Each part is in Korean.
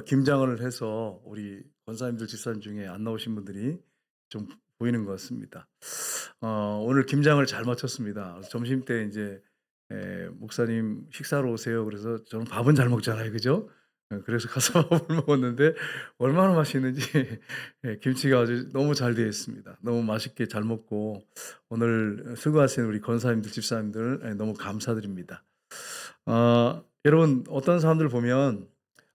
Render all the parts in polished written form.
김장을 해서 우리 권사님들 집사님 중에 안 나오신 분들이 좀 보이는 것 같습니다. 오늘 김장을 잘 마쳤습니다. 점심때 이제 목사님 식사로 오세요. 그래서 저는 밥은 잘 먹잖아요. 그죠? 그래서 가서 밥을 먹었는데 얼마나 맛있는지 김치가 아주 너무 잘 되어 있습니다. 너무 맛있게 잘 먹고 오늘 수고하신 우리 권사님들 집사님들 너무 감사드립니다. 여러분 어떤 사람들 보면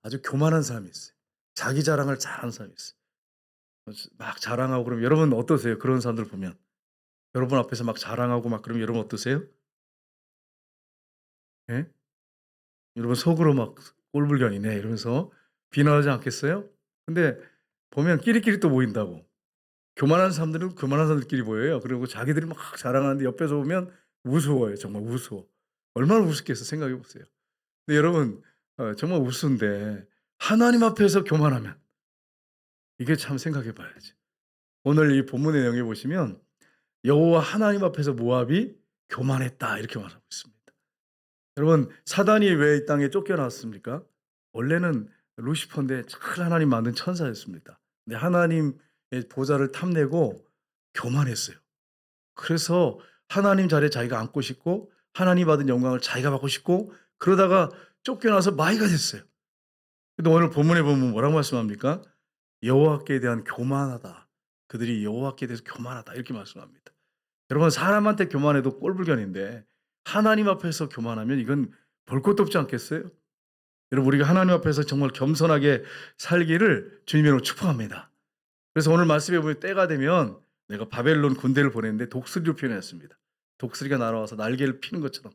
아주 교만한 사람이 있어요. 자기 자랑을 잘하는 사람이 있어요. 막 자랑하고 그러면 여러분 어떠세요? 그런 사람들 보면. 여러분 앞에서 막 자랑하고 막 그러면 여러분 어떠세요? 예? 여러분 속으로 막 꼴불견이네 이러면서 비난하지 않겠어요? 근데 보면 끼리끼리 또 모인다고. 교만한 사람들은 교만한 사람들끼리 모여요. 그리고 자기들이 막 자랑하는데 옆에서 보면 우스워요. 정말 우스워. 얼마나 우습겠어 생각해 보세요. 근데 여러분 정말 우스운데 하나님 앞에서 교만하면 이게 참 생각해 봐야지. 오늘 이 본문의 내용에 보시면 여호와 하나님 앞에서 모압이 교만했다 이렇게 말하고 있습니다. 여러분 사단이 왜 이 땅에 쫓겨났습니까? 원래는 루시퍼인데 잘 하나님 만든 천사였습니다. 근데 하나님의 보좌를 탐내고 교만했어요. 그래서 하나님 자리에 자기가 앉고 싶고 하나님 받은 영광을 자기가 받고 싶고 그러다가 쫓겨나서 마귀가 됐어요. 근데 오늘 본문에 보면 뭐라고 말씀합니까? 여호와께 대한 교만하다. 그들이 여호와께 대해서 교만하다 이렇게 말씀합니다. 여러분 사람한테 교만해도 꼴불견인데 하나님 앞에서 교만하면 이건 볼 것도 없지 않겠어요? 여러분 우리가 하나님 앞에서 정말 겸손하게 살기를 주님으로 축복합니다. 그래서 오늘 말씀해 보면 때가 되면 내가 바벨론 군대를 보냈는데 독수리로 표현했습니다. 독수리가 날아와서 날개를 피는 것처럼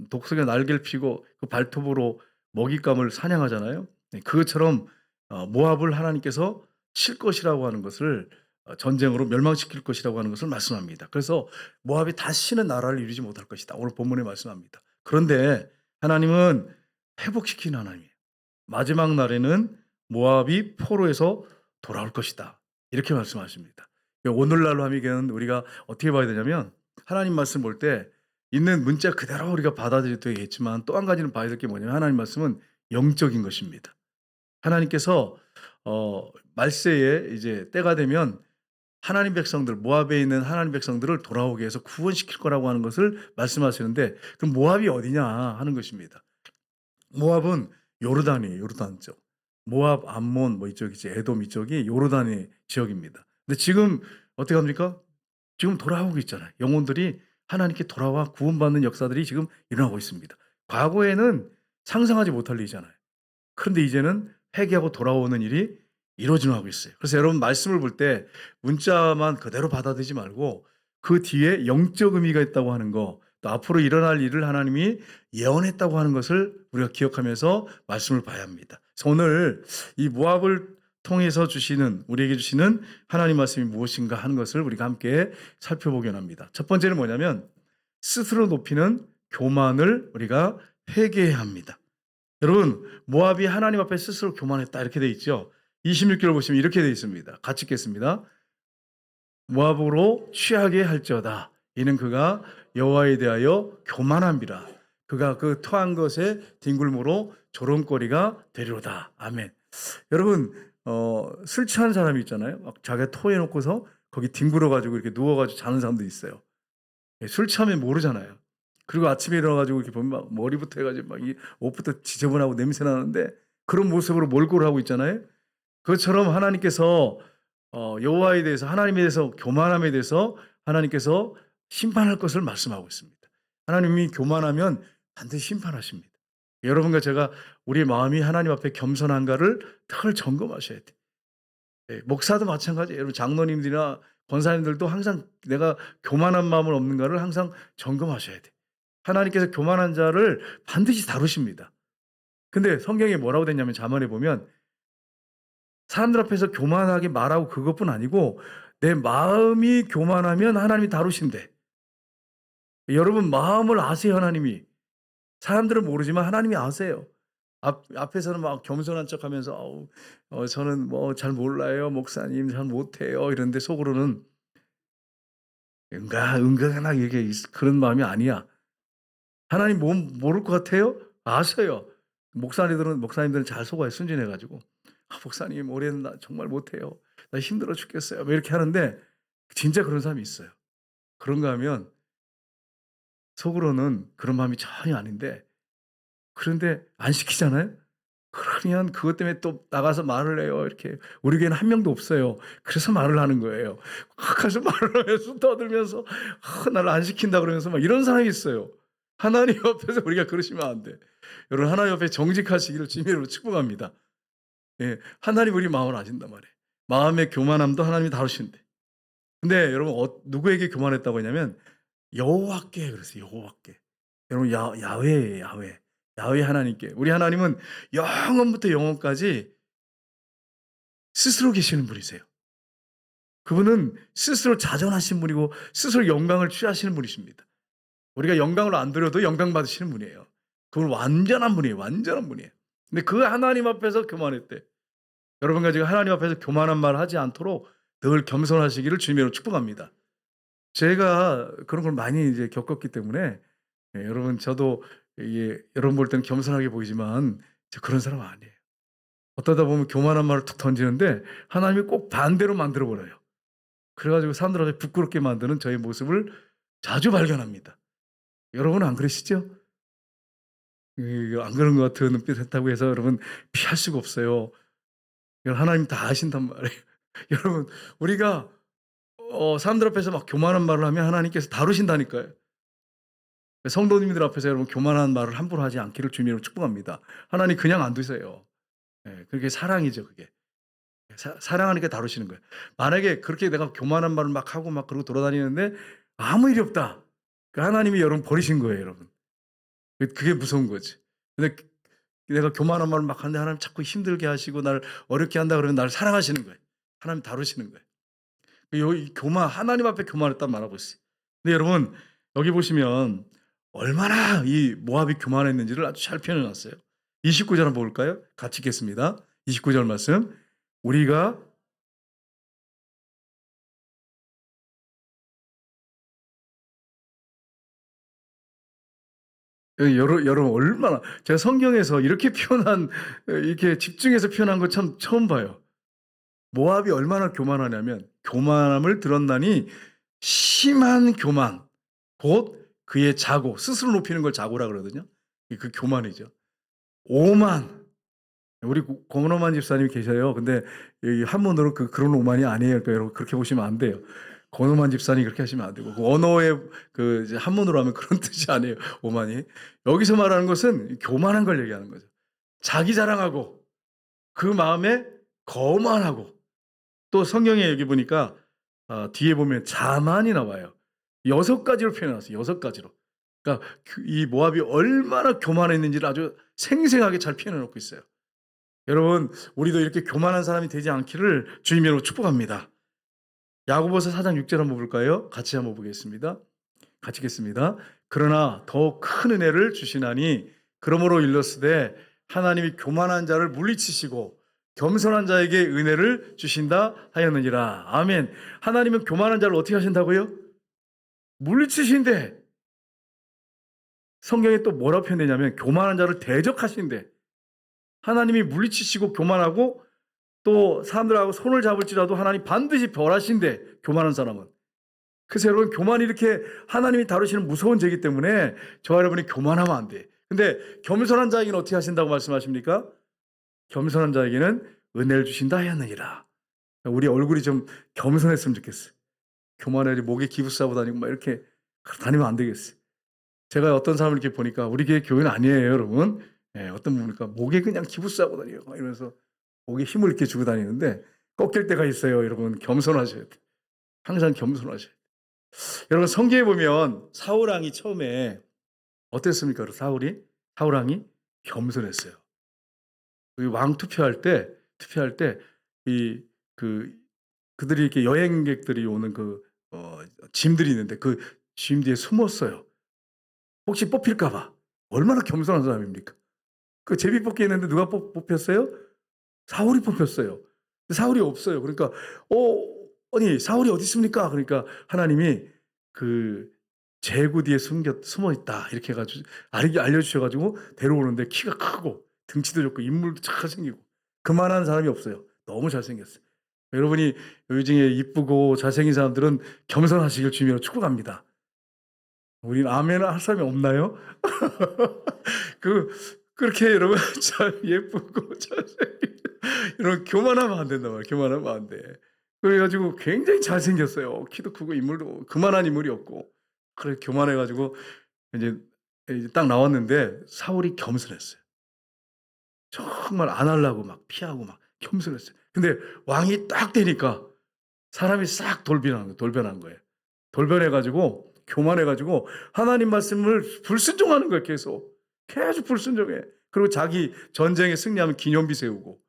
독수리가 날개를 피고 그 발톱으로 먹잇감을 사냥하잖아요. 네, 그것처럼 모압을 하나님께서 칠 것이라고 하는 것을 전쟁으로 멸망시킬 것이라고 하는 것을 말씀합니다. 그래서 모압이 다시는 나라를 이루지 못할 것이다. 오늘 본문에 말씀합니다. 그런데 하나님은 회복시키는 하나님이에요. 마지막 날에는 모압이 포로에서 돌아올 것이다. 이렇게 말씀하십니다. 오늘날로 하면 우리가 어떻게 봐야 되냐면 하나님 말씀 볼 때 있는 문자 그대로 우리가 받아들여도 되겠지만 또 한 가지는 봐야 될 게 뭐냐면 하나님 말씀은 영적인 것입니다. 하나님께서 말세에 이제 때가 되면 하나님 백성들 모압에 있는 하나님 백성들을 돌아오게 해서 구원시킬 거라고 하는 것을 말씀하시는데 그럼 모압이 어디냐 하는 것입니다. 모압은 요르단이에요. 요르단 쪽. 모압, 암몬 뭐 이쪽이지 에돔 이쪽이 요르단의 지역입니다. 근데 지금 어떻게 합니까? 지금 돌아오고 있잖아요. 영혼들이 하나님께 돌아와 구원받는 역사들이 지금 일어나고 있습니다. 과거에는 상상하지 못할 일이잖아요. 그런데 이제는 회개하고 돌아오는 일이 이루어지고 하고 있어요. 그래서 여러분 말씀을 볼 때 문자만 그대로 받아들이지 말고 그 뒤에 영적 의미가 있다고 하는 거, 또 앞으로 일어날 일을 하나님이 예언했다고 하는 것을 우리가 기억하면서 말씀을 봐야 합니다. 그래서 오늘 이 모압을 통해서 주시는 우리에게 주시는 하나님 말씀이 무엇인가 하는 것을 우리가 함께 살펴보긴 합니다. 첫 번째는 뭐냐면 스스로 높이는 교만을 우리가 회개해야 합니다. 여러분 모압이 하나님 앞에 스스로 교만했다 이렇게 돼 있죠. 26절을 보시면 이렇게 돼 있습니다. 같이 읽겠습니다. 모압으로 취하게 할지어다. 이는 그가 여호와에 대하여 교만함이라. 그가 그 토한 것에 뒹굴므로 조롱거리가 되리로다. 아멘. 여러분 술 취한 사람이 있잖아요. 막 자기가 토해 놓고서 거기 뒹굴어 가지고 이렇게 누워 가지고 자는 사람도 있어요. 예, 술 취하면 모르잖아요. 그리고 아침에 일어나 가지고 이렇게 보면 막 머리부터 해 가지고 막 이 옷부터 지저분하고 냄새 나는데 그런 모습으로 몰골을 하고 있잖아요. 그것처럼 하나님께서 여호와에 대해서 하나님에 대해서 교만함에 대해서 하나님께서 심판할 것을 말씀하고 있습니다. 하나님이 교만하면 반드시 심판하십니다. 여러분과 제가 우리의 마음이 하나님 앞에 겸손한가를 늘 점검하셔야 돼요. 예, 목사도 마찬가지예요. 여러분 장로님들이나 권사님들도 항상 내가 교만한 마음은 없는가를 항상 점검하셔야 돼요. 하나님께서 교만한 자를 반드시 다루십니다. 근데 성경에 뭐라고 됐냐면 잠언에 보면 사람들 앞에서 교만하게 말하고 그것뿐 아니고 내 마음이 교만하면 하나님이 다루신대. 여러분 마음을 아세요 하나님이. 사람들은 모르지만 하나님이 아세요. 앞에서는 막 겸손한 척하면서 저는 뭐 잘 몰라요 목사님 잘 못해요 이런데 속으로는 은근하게 이렇게 그런 마음이 아니야. 하나님 모를 것 같아요? 아세요. 목사님들은 잘 속아요 순진해 가지고. "아 목사님 올해는 나 정말 못해요. 나 힘들어 죽겠어요." 뭐 이렇게 하는데 진짜 그런 사람이 있어요. 그런가 하면 속으로는 그런 마음이 전혀 아닌데 그런데 안 시키잖아요? 그러면 그것 때문에 또 나가서 말을 해요. 이렇게 우리 교회는 한 명도 없어요. 그래서 말을 하는 거예요. 가서 말을 하면서 떠들면서 나를 안 시킨다 그러면서 막 이런 사람이 있어요. 하나님 앞에서 우리가 그러시면 안 돼. 여러분 하나님 앞에 정직하시기를 주님의 이름으로 축복합니다. 예. 하나님 우리 마음을 아신단 말이에요. 마음의 교만함도 하나님이 다루시는데. 근데 여러분 누구에게 교만했다고 했냐면 여호와께 그랬어요. 여호와께. 여러분 야훼예요. 야훼. 야훼 하나님께. 우리 하나님은 영원부터 영원까지 스스로 계시는 분이세요. 그분은 스스로 자존하신 분이고 스스로 영광을 취하시는 분이십니다. 우리가 영광을 안 드려도 영광 받으시는 분이에요. 그분 완전한 분이에요. 완전한 분이에요. 근데 그 하나님 앞에서 교만했대. 여러분과 지금 하나님 앞에서 교만한 말 하지 않도록 늘 겸손하시기를 주님으로 축복합니다. 제가 그런 걸 많이 이제 겪었기 때문에 여러분 저도 이게 여러분 볼 때는 겸손하게 보이지만 저 그런 사람 아니에요. 어떠다 보면 교만한 말을 툭 던지는데 하나님이 꼭 반대로 만들어 버려요. 그래 가지고 사람들한테 부끄럽게 만드는 저의 모습을 자주 발견합니다. 여러분은 안 그러시죠? 안 그런 것 같은 눈빛 했다고 해서 여러분 피할 수가 없어요. 이건 하나님 다 아신단 말이에요. 여러분 우리가 사람들 앞에서 막 교만한 말을 하면 하나님께서 다루신다니까요. 성도님들 앞에서 여러분 교만한 말을 함부로 하지 않기를 주님으로 축복합니다. 하나님 그냥 안 두세요. 예. 그게 사랑이죠 그게. 사랑하니까 다루시는 거예요. 만약에 그렇게 내가 교만한 말을 막 하고 막 그러고 돌아다니는데 아무 일이 없다. 그 하나님이 여러분 버리신 거예요 여러분. 그게 무서운 거지. 근데 내가 교만한 말을 막 하는데 하나님 자꾸 힘들게 하시고 날 어렵게 한다 그러면 나를 사랑하시는 거예요. 하나님 다루시는 거예요. 이 교만 하나님 앞에 교만했다는 말하고 있어요. 근데 여러분 여기 보시면 얼마나 이 모압이 교만했는지를 아주 잘 표현해 놨어요. 29절 한번 볼까요? 같이 읽겠습니다. 29절 말씀. 우리가 여러분 얼마나 제가 성경에서 이렇게 표현한 이렇게 집중해서 표현한 거 참 처음 봐요. 모압이 얼마나 교만하냐면 교만함을 드러나니 심한 교만 곧 그의 자고 스스로 높이는 걸 자고라 그러거든요. 그 교만이죠. 오만 우리 권엄한 집사님이 계셔요. 근데 이 한문으로 그런 오만이 아니에요. 그러니까 여러분 그렇게 보시면 안 돼요. 권엄한 집사님이 그렇게 하시면 안 되고 그 언어의 이제 한문으로 하면 그런 뜻이 아니에요. 오만이. 여기서 말하는 것은 교만한 걸 얘기하는 거죠. 자기 자랑하고 그 마음에 거만하고 또 성경에 여기 보니까 뒤에 보면 자만이 나와요. 6가지로 표현해 놨어요. 6가지로. 그러니까 이 모압이 얼마나 교만했는지를 아주 생생하게 잘 표현해 놓고 있어요. 여러분 우리도 이렇게 교만한 사람이 되지 않기를 주님으로 축복합니다. 야고보서 4장 6절 한번 볼까요? 같이 한번 보겠습니다. 같이 읽겠습니다. 그러나 더 큰 은혜를 주시나니 그러므로 일렀으되 하나님이 교만한 자를 물리치시고 겸손한 자에게 은혜를 주신다 하였느니라. 아멘. 하나님은 교만한 자를 어떻게 하신다고요? 물리치신대. 성경에 또 뭐라고 표현되냐면 교만한 자를 대적하신대. 하나님이 물리치시고 교만하고 또 사람들하고 손을 잡을지라도 하나님 반드시 벌하신대. 교만한 사람은. 그래서 여러분 교만이 이렇게 하나님이 다루시는 무서운 죄이기 때문에 저와 여러분이 교만하면 안 돼. 근데 겸손한 자에게는 어떻게 하신다고 말씀하십니까? 겸손한 자에게는 은혜를 주신다 하였느니라. 우리 얼굴이 좀 겸손했으면 좋겠어요. 교만해 목에 기부 싸고 다니고 막 이렇게 다니면 안 되겠어요. 제가 어떤 사람을 이렇게 보니까 우리 교회는 아니에요, 여러분. 예, 어떤 분 보니까 목에 그냥 기부 싸고 다니고 막 이러면서 목에 힘을 이렇게 주고 다니는데 꺾일 때가 있어요, 여러분. 겸손하셔야 돼요. 항상 겸손하셔야 돼요. 여러분 성경에 보면 사울 왕이 처음에 어땠습니까? 사울 왕이 겸손했어요. 왕 투표할 때 이 그 그들이 이렇게 여행객들이 오는 짐들이 있는데 그 짐 뒤에 숨었어요. 혹시 뽑힐까 봐. 얼마나 겸손한 사람입니까? 그 제비 뽑기 했는데 누가 뽑혔어요? 사울이 뽑혔어요. 사울이 없어요. 그러니까 아니 사울이 어디 있습니까? 그러니까 하나님이 그 제구 뒤에 숨어 있다 이렇게 해 가지고 알려 주셔 가지고 데려오는데 키가 크고 등치도 좋고 인물도 착 생기고 그만한 사람이 없어요. 너무 잘생겼어요. 여러분이 요즘에 이쁘고 잘생긴 사람들은 겸손하시길 주님으로 축복합니다. 우리는 아멘 할 사람이 없나요? 그 그렇게 여러분 잘 예쁘고 잘생긴 이런 교만하면 안 된단 말이에요. 교만하면 안 돼. 그래 가지고 굉장히 잘생겼어요. 키도 크고 인물도 그만한 인물이 없고. 그래 교만해 가지고 이제 딱 나왔는데 사울이 겸손했어요. 정말 안 하려고 막 피하고 막 겸손했어요. 근데 왕이 딱 되니까 사람이 싹 돌변한 거예요. 돌변해 가지고 교만해 가지고 하나님 말씀을 불순종하는 거예요 계속. 계속 불순종해. 그리고 자기 전쟁에 승리하면 기념비 세우고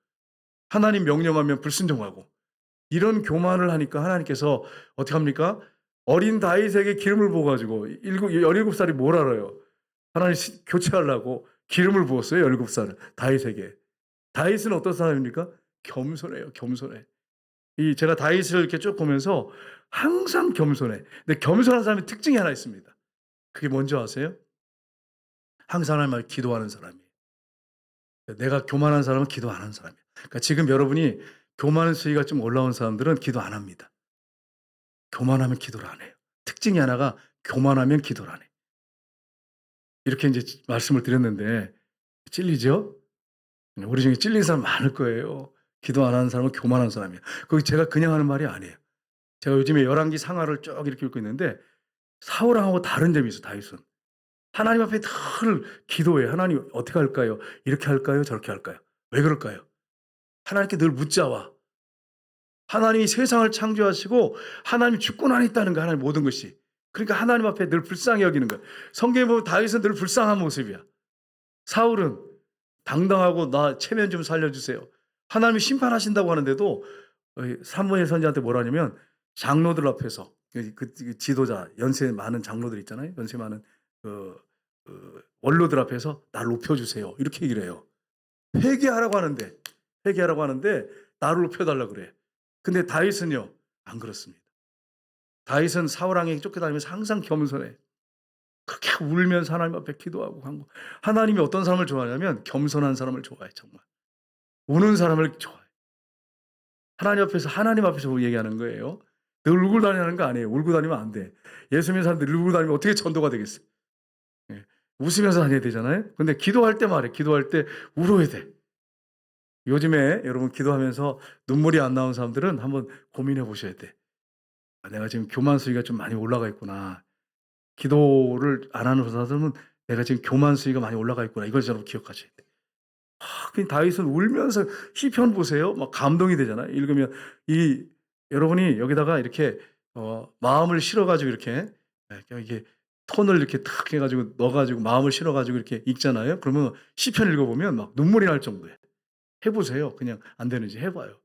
하나님 명령하면 불순종하고 이런 교만을 하니까 하나님께서 어떻게 합니까? 어린 다윗에게 기름을 부어 가지고 17 살이 뭘 알아요. 하나님 교체하려고 기름을 부었어요 17 살을 다윗에게. 다윗은 어떤 사람입니까? 겸손해요 겸손해. 이 제가 다윗을 이렇게 쭉 보면서 항상 겸손해. 근데 겸손한 사람의 특징이 하나 있습니다. 그게 뭔지 아세요? 항상 하나님 앞에 기도하는 사람이에요. 내가 교만한 사람은 기도 안 하는 사람이에요. 그러니까 지금 여러분이 교만 수위가 좀 올라온 사람들은 기도 안 합니다. 교만하면 기도를 안 해요. 특징이 하나가 교만하면 기도를 안 해요. 이렇게 인제 말씀을 드렸는데 찔리죠? 우리 중에 찔린 사람 많을 거예요. 기도 안 하는 사람은 교만한 사람이에요. 그거 제가 그냥 하는 말이 아니에요. 제가 요즘에 열왕기 상하를 쭉 이렇게 읽고 있는데 사울왕하고 다른 점이 있어요 다윗은. 하나님 앞에 늘 기도해요. "하나님 어떻게 할까요? 이렇게 할까요? 저렇게 할까요? 왜 그럴까요?" 하나님께 늘 묻자와 하나님이 세상을 창조하시고 하나님이 주권 안에 있다는 거야 하나님 모든 것이. 그러니까 하나님 앞에 늘 불쌍히 여기는 거야. 성경에 보면 다윗은 늘 불쌍한 모습이야. 사울은 당당하고 "나 체면 좀 살려 주세요." 하나님이 심판하신다고 하는데도 사무엘 선지자한테 뭐라 하냐면 장로들 앞에서 그 지도자 연세 많은 장로들 있잖아요. 연세 많은 그 원로들 앞에서 "나를 높여 주세요." 이렇게 얘기를 해요. 회개하라고 하는데 회개하라고 하는데 나를 높여 달라 그래. 근데 다윗은요. 안 그렇습니다. 다윗은 사울 왕에게 쫓겨다니면서 항상 겸손해. 그렇게 울면서 하나님 앞에 기도하고 간구. 하나님이 어떤 사람을 좋아하냐면 겸손한 사람을 좋아해 정말. 우는 사람을 좋아해. 하나님 앞에서 얘기하는 거예요. 늘 울고 다니는 거 아니에요. 울고 다니면 안 돼. 예수 믿는 사람들이 울고 다니면 어떻게 전도가 되겠어요. 예. 웃으면서 다녀야 되잖아요. 근데 기도할 때 말이에요. 기도할 때 울어야 돼. 요즘에 여러분 기도하면서 눈물이 안 나오는 사람들은 한번 고민해 보셔야 돼. '아 내가 지금 교만 수위가 좀 많이 올라가 있구나. 기도를 안 하는 사람은 내가 지금 교만 수위가 많이 올라가 있구나.' 이걸 여러분 기억하셔야 돼. 그 다윗은 울면서 시편 보세요. 막 감동이 되잖아요. 읽으면 이 여러분이 여기다가 이렇게 마음을 실어 가지고 이렇게 이게 톤을 이렇게 탁 해 가지고 넣어 가지고 마음을 실어 가지고 이렇게 읽잖아요. 그러면 시편 읽어 보면 막 눈물이 날 정도예요. 해 보세요. 그냥 안 되는지 해 봐요.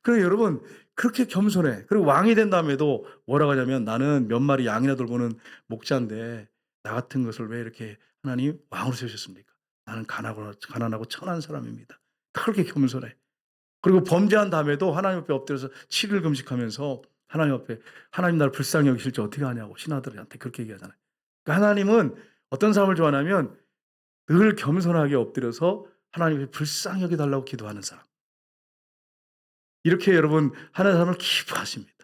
그래 여러분 그렇게 겸손해. 그리고 왕이 된 다음에도 뭐라고 하냐면 "나는 몇 마리 양이나 돌보는 목자인데 나 같은 것을 왜 이렇게 하나님 왕으로 세우셨습니까? 나는 가난하고 천한 사람입니다." 그렇게 겸손해. 그리고 범죄한 다음에도 하나님 앞에 엎드려서 7일 금식하면서 하나님 앞에 "하나님 나를 불쌍히 여기실 줄 어떻게 아냐고." 신하들한테 그렇게 얘기하잖아요. 그러니까 하나님은 어떤 사람을 좋아하냐면 늘 겸손하게 엎드려서 하나님 앞에 불쌍히 여겨 달라고 기도하는 사람. 이렇게 여러분 하는 사람을 기뻐하십니다.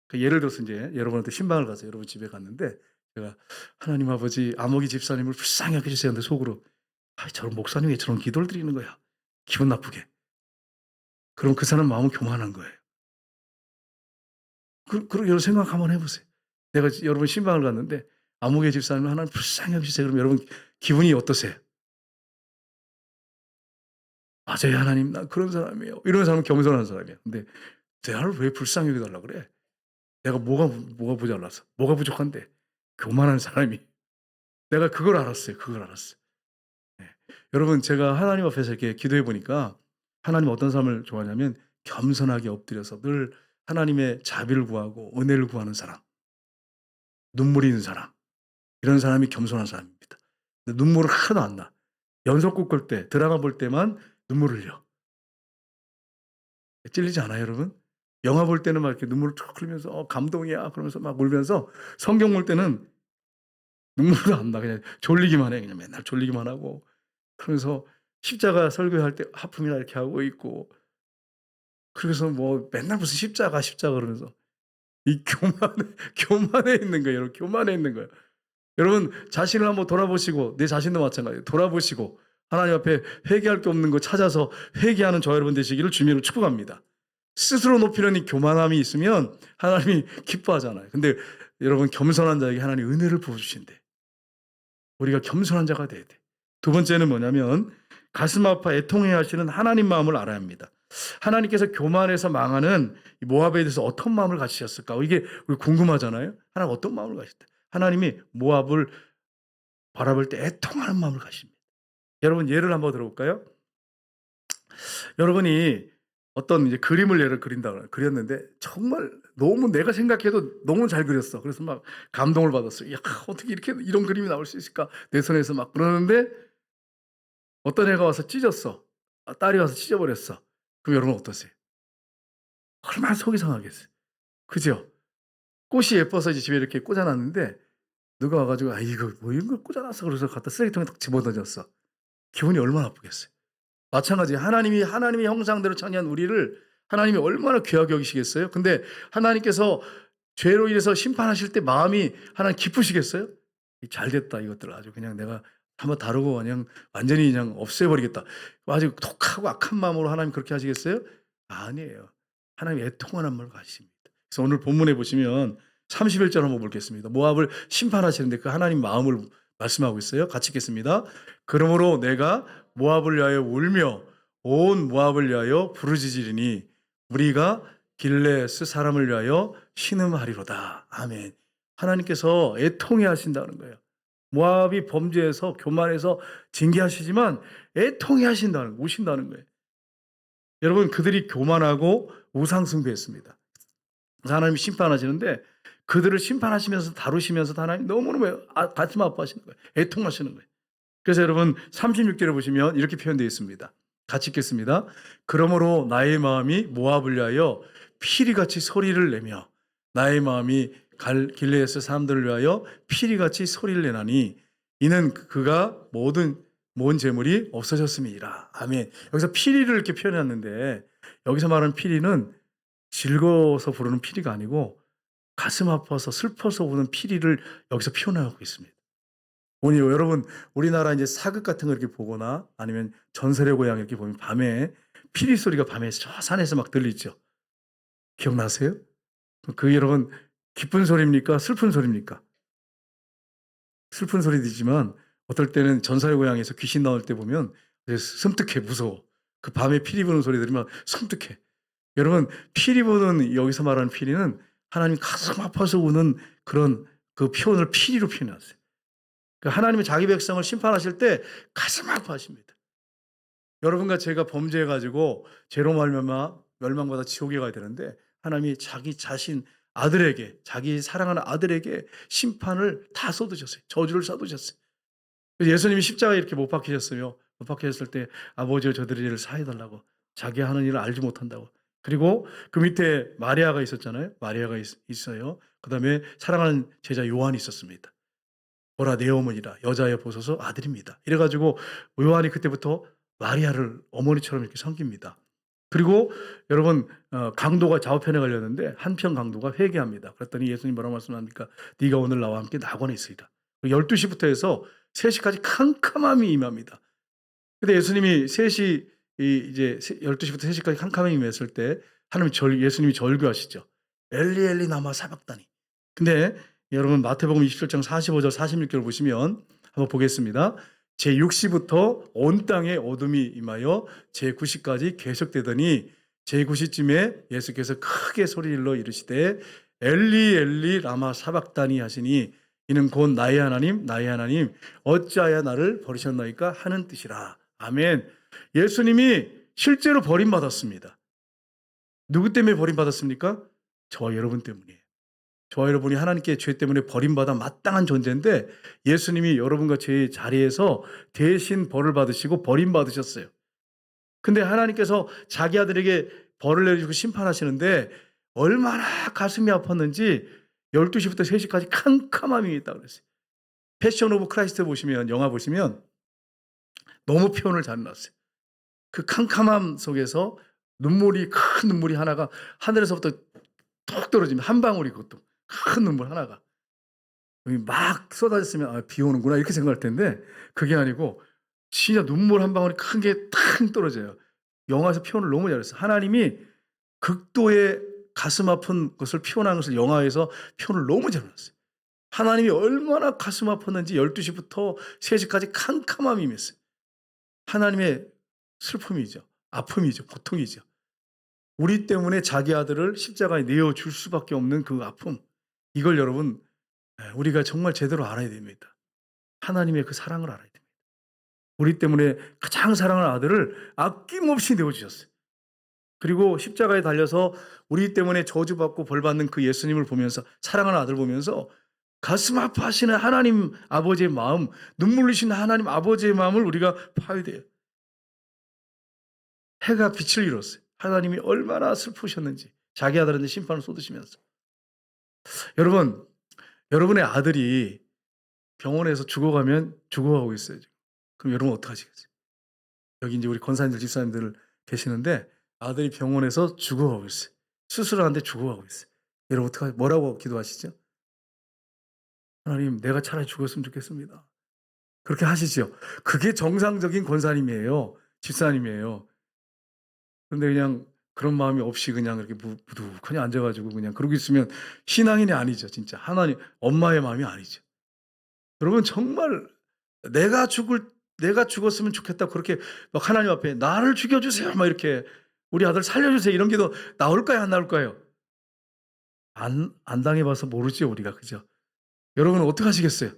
그 예를 들어서 인제 여러분한테 신방을 가서 여러분 집에 갔는데 제가 "하나님 아버지 아모기 집사님을 불쌍히 여겨 주세요." 근데 속으로 '아이 저런 목사님이 왜 저런 기도를 드리는 거야.' 기분 나쁘게. 그럼 그 사람 마음은 교만한 거예요. 그리고 여러분 생각 한번 해 보세요. 내가 여러분 신방을 갔는데 아모개 집사님을 하나님 불쌍히 여겨 주세요. 그러면 여러분 기분이 어떠세요? '맞아요 하나님. 나 그런 사람이에요.' 이런 사람은 겸손한 사람이에요. 근데 '나를 왜 불쌍히 여겨 달라 그래? 내가 뭐가 모자라서? 뭐가 부족한데?' 교만한 사람이. 내가 그걸 알았어요. 그걸 알았어요. 네. 여러분 제가 하나님 앞에서 이렇게 기도해 보니까 하나님 어떤 사람을 좋아하냐면 겸손하게 엎드려서 늘 하나님의 자비를 구하고 은혜를 구하는 사람, 눈물이 있는 사람, 이런 사람이 겸손한 사람입니다. 근데 눈물은 하나도 안 나. 연속극 볼 때, 드라마 볼 때만 눈물을 흘려. 찔리지 않아요, 여러분? 영화 볼 때는 막 이렇게 눈물을 툭 흘리면서 감동이야 그러면서 막 울면서 성경 볼 때는 눈물도 안 나. 그냥 졸리기만 해. 그냥 맨날 졸리기만 하고 그러면서 십자가 설교할 때 하품이나 이렇게 하고 있고 그래서 뭐 맨날 무슨 십자가, 십자가 그러면서 이 교만에 교만해 있는 거예요. 여러분 교만해 있는 거예요. 여러분 자신을 한번 돌아보시고 내 자신도 마찬가지예요. 돌아보시고 하나님 앞에 회개할 게 없는 거 찾아서 회개하는 저와 여러분 되시기를 주님으로 축복합니다. 스스로 높이려는 이 교만함이 있으면 하나님이 기뻐하잖아요. 근데 여러분 겸손한 자에게 하나님 은혜를 부어 주신대. 우리가 겸손한 자가 돼야 돼. 두 번째는 뭐냐면 가슴 아파 애통해 하시는 하나님 마음을 알아야 합니다. 하나님께서 교만해서 망하는 이 모압에 대해서 어떤 마음을 가지셨을까? 이게 우리 궁금하잖아요. 하나님 어떤 마음을 가셨대? 하나님이 모압을 바라볼 때 애통하는 마음을 가십니다. 여러분 예를 한번 들어볼까요? 여러분이 어떤 이제 그림을 예를 그렸는데 정말 너무 내가 생각해도 너무 잘 그렸어. 그래서 막 감동을 받았어요. 야, 어떻게 이렇게 이런 그림이 나올 수 있을까? 내 손에서 막 그러는데 어떤 애가 와서 찢었어. 딸이 와서 찢어버렸어. 그럼 여러분 어떠세요? 얼마나 속이 상하겠어요. 그죠? 꽃이 예뻐서 이제 집에 이렇게 꽂아놨는데 누가 와가지고 아 이거 뭐 이런 걸 꽂아놨어 그래서 갖다 쓰레기통에 딱 집어던졌어. 기분이 얼마나 나쁘겠어요. 마찬가지 하나님이 형상대로 창조한 우리를 하나님이 얼마나 귀하게 여기시겠어요? 근데 하나님께서 죄로 인해서 심판하실 때 마음이 하나님 기쁘시겠어요? 잘 됐다 이것들 아주 그냥 내가 한번 다루고 그냥 완전히 그냥 없애버리겠다. 아주 독하고 악한 마음으로 하나님 그렇게 하시겠어요? 아니에요. 하나님 애통하는 마음을 가십니다. 그래서 오늘 본문에 보시면 31절 한번 보겠습니다. 모압을 심판하시는데 그 하나님 마음을 말씀하고 있어요. 같이 읽겠습니다. 그러므로 내가 모압을 위하여 울며 온 모압을 위하여 부르짖으리니 우리가 길레스 사람을 위하여 신음하리로다. 아멘. 하나님께서 애통해 하신다는 거예요. 모압이 범죄해서 교만해서 징계하시지만 애통해 하신다는 우신다는 거예요. 여러분 그들이 교만하고 우상숭배했습니다. 하나님이 심판하시는데 그들을 심판하시면서 다루시면서 하나님 너무너무 가슴 아파하시는 거예요. 애통하시는 거예요. 그래서 여러분 36절에 보시면 이렇게 표현되어 있습니다. 같이 읽겠습니다. 그러므로 나의 마음이 모압을 위하여 피리같이 소리를 내며 나의 마음이 길르에스 사람들을 위하여 피리같이 소리를 내나니 이는 그가 모은 재물이 없어졌음이니라. 아멘. 여기서 피리를 이렇게 표현했는데 여기서 말하는 피리는 즐거워서 부르는 피리가 아니고 가슴 아파서 슬퍼서 우는 피리를 여기서 표현하고 있습니다. 오늘 여러분 우리나라 이제 사극 같은 거 이렇게 보거나 아니면 전설의 고향 이렇게 보면 밤에 피리 소리가 밤에 저 산에서 막 들리죠. 기억나세요? 그 여러분 기쁜 소리입니까? 슬픈 소리입니까? 슬픈 소리이지만 어떨 때는 전설의 고향에서 귀신 나올 때 보면 섬뜩해 무서워. 그 밤에 피리 부는 소리 들으면 섬뜩해. 여러분 피리 부는 여기서 말하는 피리는 하나님 가슴 아파서 우는 그런 그 표현을 피리로 표현하세요. 하나님이 자기 백성을 심판하실 때 가슴 아파하십니다. 여러분과 제가 범죄해가지고 죄로 말미암아 멸망받아 지옥에 가야 되는데 하나님이 자기 자신 아들에게 자기 사랑하는 아들에게 심판을 다 쏟으셨어요. 저주를 쏟으셨어요. 예수님이 십자가에 이렇게 못 박히셨어요. 못 박히셨을 때 아버지여 저들의 죄를 사해달라고 자기 하는 일을 알지 못한다고. 그리고 그 밑에 마리아가 있었잖아요. 마리아가 있어요. 그 다음에 사랑하는 제자 요한이 있었습니다. 보라 내 어머니라 여자여 보소서 아들입니다. 이래가지고 요한이 그때부터 마리아를 어머니처럼 이렇게 섬깁니다. 그리고 여러분 강도가 좌우편에 걸렸는데 한편 강도가 회개합니다. 그랬더니 예수님 뭐라고 말씀합니까? 네가 오늘 나와 함께 낙원에 있으리라. 12시부터 해서 3시까지 캄캄함이 임합니다. 근데 예수님이 3시 이제 12시부터 3시까지 캄캄함이 임했을 때 예수님이 절규하시죠. 엘리 엘리 나마 사박다니. 근데 여러분 마태복음 27장 45절 46절 보시면 한번 보겠습니다. 제6시부터 온 땅에 어둠이 임하여 제9시까지 계속되더니 제9시쯤에 예수께서 크게 소리질러 이르시되 엘리 엘리 라마 사박다니 하시니 이는 곧 나의 하나님 나의 하나님 어찌하여 나를 버리셨나이까 하는 뜻이라. 아멘. 예수님이 실제로 버림받았습니다. 누구 때문에 버림받았습니까? 저와 여러분 때문이에요. 저와 여러분이 하나님께 죄 때문에 버림받아 마땅한 존재인데 예수님이 여러분과 제 자리에서 대신 벌을 받으시고 버림받으셨어요. 근데 하나님께서 자기 아들에게 벌을 내리시고 심판하시는데 얼마나 가슴이 아팠는지 12시부터 3시까지 캄캄함이 있다고 그랬어요. 패션 오브 크라이스트 보시면 영화 보시면 너무 표현을 잘 놨어요. 그 캄캄함 속에서 눈물이 큰 눈물이 하나가 하늘에서부터 툭 떨어지면 한 방울이 그것도 큰 눈물 하나가 여기 막 쏟아졌으면 '아 비 오는구나.' 이렇게 생각할 텐데 그게 아니고 진짜 눈물 한 방울이 큰 게 탁 떨어져요. 영화에서 표현을 너무 잘했어요. 하나님이 극도의 가슴 아픈 것을 표현한 것을 영화에서 표현을 너무 잘 해놨어요. 하나님이 얼마나 가슴 아팠는지 12 시부터 3 시까지 캄캄함이 임했어요. 하나님의 슬픔이죠. 아픔이죠. 고통이죠. 우리 때문에 자기 아들을 십자가에 내어 줄 수밖에 없는 그 아픔. 이걸 여러분 우리가 정말 제대로 알아야 됩니다. 하나님의 그 사랑을 알아야 됩니다. 우리 때문에 가장 사랑하는 아들을 아낌없이 내어 주셨어요. 그리고 십자가에 달려서 우리 때문에 저주받고 벌받는 그 예수님을 보면서 사랑하는 아들 보면서 가슴 아파하시는 하나님 아버지의 마음, 눈물 흘리시는 하나님 아버지의 마음을 우리가 봐야 돼요. 해가 빛을 잃었어요. 하나님이 얼마나 슬프셨는지 자기 아들한테 심판을 쏟으시면서. 여러분, 여러분의 아들이 병원에서 죽어가면 죽어가고 있어요. 지금. 그럼 여러분 어떡하시겠어요? 여기 이제 우리 권사님들, 집사님들 계시는데 아들이 병원에서 죽어가고 있어요. 수술하는데 죽어가고 있어요. 여러분 뭐라고 기도하시죠? 하나님, 내가 차라리 죽었으면 좋겠습니다. 그렇게 하시죠. 그게 정상적인 권사님이에요. 집사님이에요. 그런데 그냥 그런 마음이 없이 그냥 이렇게 무두하니 앉아가지고 그냥 그러고 있으면 신앙인이 아니죠. 진짜 하나님, 엄마의 마음이 아니죠. 여러분 정말 내가 죽었으면 좋겠다 그렇게 막 하나님 앞에 나를 죽여주세요 막 이렇게 우리 아들 살려주세요 이런 기도 나올까요 안 나올까요? 안 당해봐서 모르죠 우리가 그죠? 여러분은 어떻게 하시겠어요?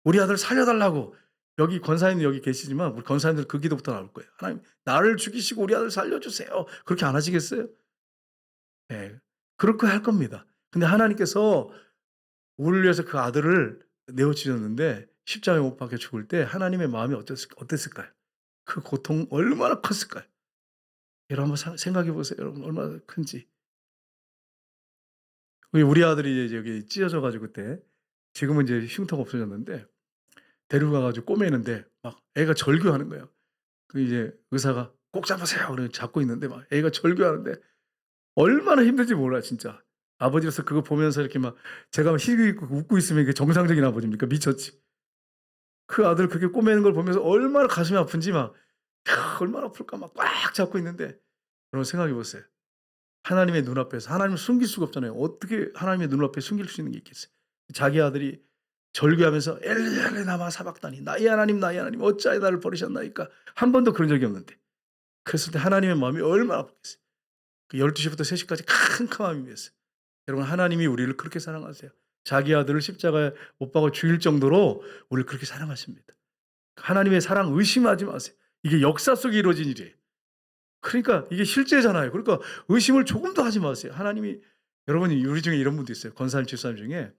우리 아들 살려달라고 여기 권사님들 여기 계시지만 우리 권사님들 그 기도부터 나올 거예요. 하나님 나를 죽이시고 우리 아들 살려주세요. 그렇게 안 하시겠어요? 네, 그렇게 할 겁니다. 근데 하나님께서 우리를 위해서 그 아들을 내어주셨는데 십자가에 못 박혀 죽을 때 하나님의 마음이 어땠을까요? 그 고통 얼마나 컸을까요? 여러분 한번 생각해 보세요. 여러분 얼마나 큰지. 우리 아들이 이제 여기 찢어져 가지고 그때 지금은 이제 흉터가 없어졌는데 데리고 가 가지고 꼬매는데 막 애가 절규하는 거예요. 그 이제 의사가 "꼭 잡으세요." 그래 잡고 있는데 막 애가 절규하는데 얼마나 힘든지 몰라요 진짜. 아버지로서 그거 보면서 이렇게 막 제가 막 희극 웃고 있으면 이게 정상적인 아버지입니까? 미쳤지. 그 아들 그렇게 꼬매는 걸 보면서 얼마나 가슴이 아픈지 막 얼마나 아플까 막 꽉 잡고 있는데 여러분 생각해 보세요. 하나님의 눈앞에서 하나님을 숨길 수가 없잖아요. 어떻게 하나님의 눈앞에 숨길 수 있는 게 있겠어요. 자기 아들이 절규하면서 엘리 라마 사박다니 나의 하나님 어찌하여 나를 버리셨나이까 한 번도 그런 적이 없는데 그랬을 때 하나님의 마음이 얼마나 아팠겠어요. 그 12 시부터 3 시까지 캄캄함이 임했어요. 여러분 하나님이 우리를 그렇게 사랑하세요. 자기 아들을 십자가에 못 박아 죽일 정도로 우리를 그렇게 사랑하십니다. 하나님의 사랑 의심하지 마세요. 이게 역사 속에 이루어진 일이에요. 그러니까 이게 실제잖아요. 그러니까 의심을 조금도 하지 마세요. 하나님이 여러분이 우리 중에 이런 분도 있어요. 권사님, 집사님 중에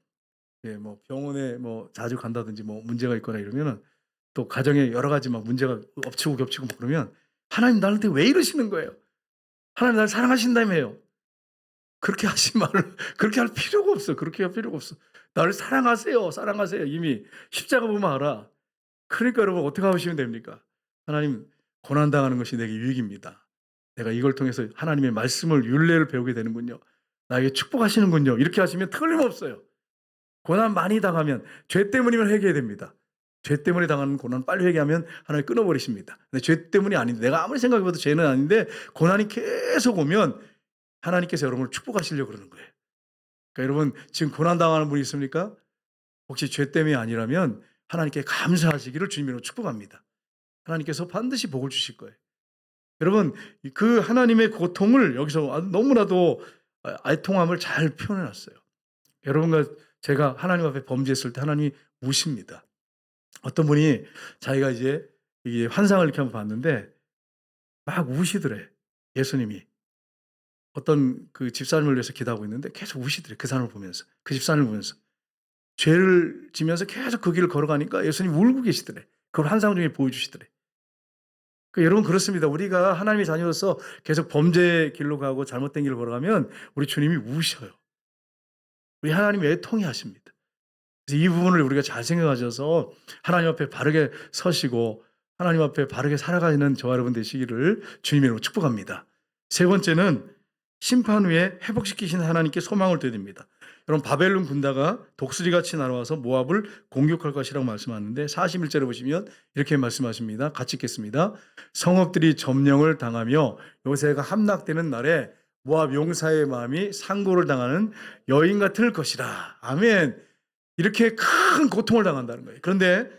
예 뭐 병원에 뭐 자주 간다든지 뭐 문제가 있거나 이러면은 또 가정에 여러 가지 막 문제가 엎치고 겹치고 막 그러면 하나님 나한테 왜 이러시는 거예요? 하나님 나를 사랑하신다며요. 그렇게 하지 말을 그렇게 할 필요가 없어. 그렇게 할 필요가 없어. 나를 사랑하세요. 사랑하세요. 이미 십자가 보면 알아. 그러니까 여러분 어떻게 하시면 됩니까? 하나님 고난 당하는 것이 내게 유익입니다. 내가 이걸 통해서 하나님의 말씀을 율례를 배우게 되는군요. 나에게 축복하시는군요. 이렇게 하시면 틀림없어요. 고난 많이 당하면 죄 때문이면 회개해야 됩니다. 죄 때문에 당하는 고난 빨리 회개하면 하나님 끊어버리십니다. 근데 죄 때문이 아닌데 내가 아무리 생각해봐도 죄는 아닌데 고난이 계속 오면 하나님께서 여러분을 축복하시려고 그러는 거예요. 그러니까 여러분 지금 고난 당하는 분이 있습니까? 혹시 죄 때문이 아니라면 하나님께 감사하시기를 주님으로 축복합니다. 하나님께서 반드시 복을 주실 거예요. 여러분 그 하나님의 고통을 여기서 너무나도 애통함을 잘 표현해 놨어요. 여러분과 제가 하나님 앞에 범죄했을 때 하나님이 우십니다. 어떤 분이 자기가 이제 이게 환상을 이렇게 한번 봤는데 막 우시더래. 예수님이. 어떤 그 집사님을 위해서 기도하고 있는데 계속 우시더래. 그 사람을 보면서. 그 집사님을 보면서. 죄를 지면서 계속 그 길을 걸어가니까 예수님이 울고 계시더래. 그걸 환상 중에 보여주시더래. 여러분 그렇습니다. 우리가 하나님의 자녀로서 계속 범죄의 길로 가고 잘못된 길을 걸어가면 우리 주님이 우셔요. 우리 하나님이 애통해 하십니다. 그래서 이 부분을 우리가 잘 생각하셔서 하나님 앞에 바르게 서시고 하나님 앞에 바르게 살아가는 저와 여러분 되시기를 주님의 이름으로 축복합니다. 세 번째는 심판 후에 회복시키신 하나님께 소망을 드립니다. 여러분 바벨론 군대가 독수리같이 날아와서 모압을 공격할 것이라고 말씀하는데 41절에 보시면 이렇게 말씀하십니다. 같이 읽겠습니다. 성읍들이 점령을 당하며 요새가 함락되는 날에 모압 용사의 마음이 상고를 당하는 여인 같을 것이라. 아멘. 이렇게 큰 고통을 당한다는 거예요. 그런데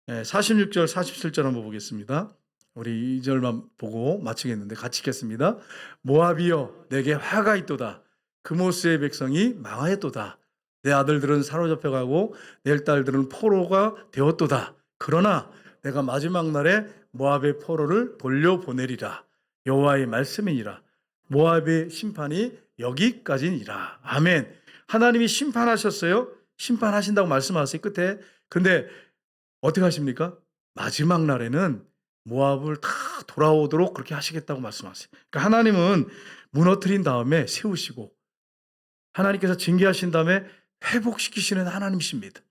46절 47절 한번 보겠습니다. 우리 2절만 보고 마치겠는데 같이 읽겠습니다. 모압이여 내게 화가 있도다. 그모스의 백성이 망하였도다. 내 아들들은 사로잡혀가고 내 딸들은 포로가 되었도다. 그러나 내가 마지막 날에 모압의 포로를 돌려보내리라. 여호와의 말씀이니라. 모압의 심판이 여기까지니라. 아멘. 하나님이 심판하셨어요. 심판하신다고 말씀하세요. 끝에. 근데 어떻게 하십니까? 마지막 날에는 모압을 다 돌아오도록 그렇게 하시겠다고 말씀하세요. 그러니까 하나님은 무너뜨린 다음에 세우시고 하나님께서 징계하신 다음에 회복시키시는 하나님이십니다.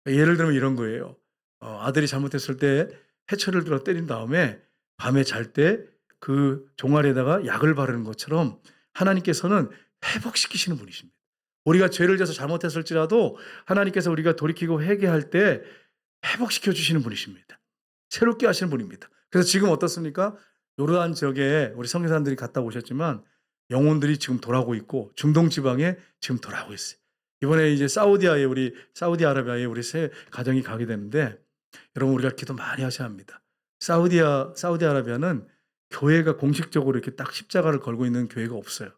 예를 들면 이런 거예요. 아들이 잘못했을 때 해초를 들어 때린 다음에 밤에 잘 때 그 종아리에다가 약을 바르는 것처럼 하나님께서는 회복시키시는 분이십니다. 우리가 죄를 져서 잘못했을지라도 하나님께서 우리가 돌이키고 회개할 때 회복시켜 주시는 분이십니다. 새롭게 하시는 분입니다. 그래서 지금 어떻습니까? 요르단 지역에 우리 선교사님들이 갔다 오셨지만 영혼들이 지금 돌아오고 있고 중동 지방에 지금 돌아오고 있어요. 이번에 이제 사우디아라비아에 우리 새 가정이 가게 되는데 여러분 우리가 기도 많이 하셔야 합니다. 사우디아라비아는 교회가 공식적으로 이렇게 딱 십자가를 걸고 있는 교회가 없어요.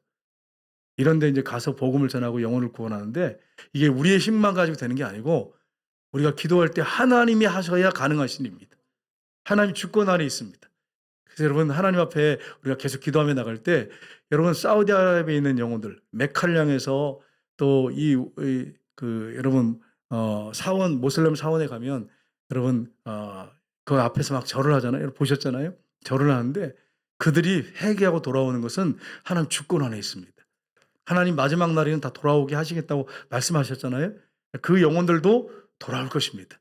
이런데 이제 가서 복음을 전하고 영혼을 구원하는데 이게 우리의 힘만 가지고 되는 게 아니고 우리가 기도할 때 하나님이 하셔야 가능하신 일입니다. 하나님 주권 안에 있습니다. 그래서 여러분 하나님 앞에 우리가 계속 기도하며 나갈 때 여러분 사우디아라비아에 있는 영혼들 메카를 향해서 또 여러분 사원 모슬렘 사원에 가면 여러분 그 앞에서 막 절을 하잖아요. 여러분 보셨잖아요. 절을 하는데 그들이 회개하고 돌아오는 것은 하나님 주권 안에 있습니다. 하나님 마지막 날에는 다 돌아오게 하시겠다고 말씀하셨잖아요. 그 영혼들도 돌아올 것입니다.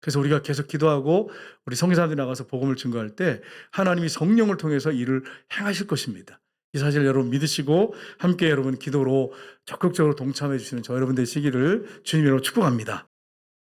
그래서 우리가 계속 기도하고 우리 성교사들이 나가서 복음을 증거할 때 하나님이 성령을 통해서 일을 행하실 것입니다. 이 사실 여러분 믿으시고 함께 여러분 기도로 적극적으로 동참해 주시는 저 여러분 되시기를 주님으로 축복합니다.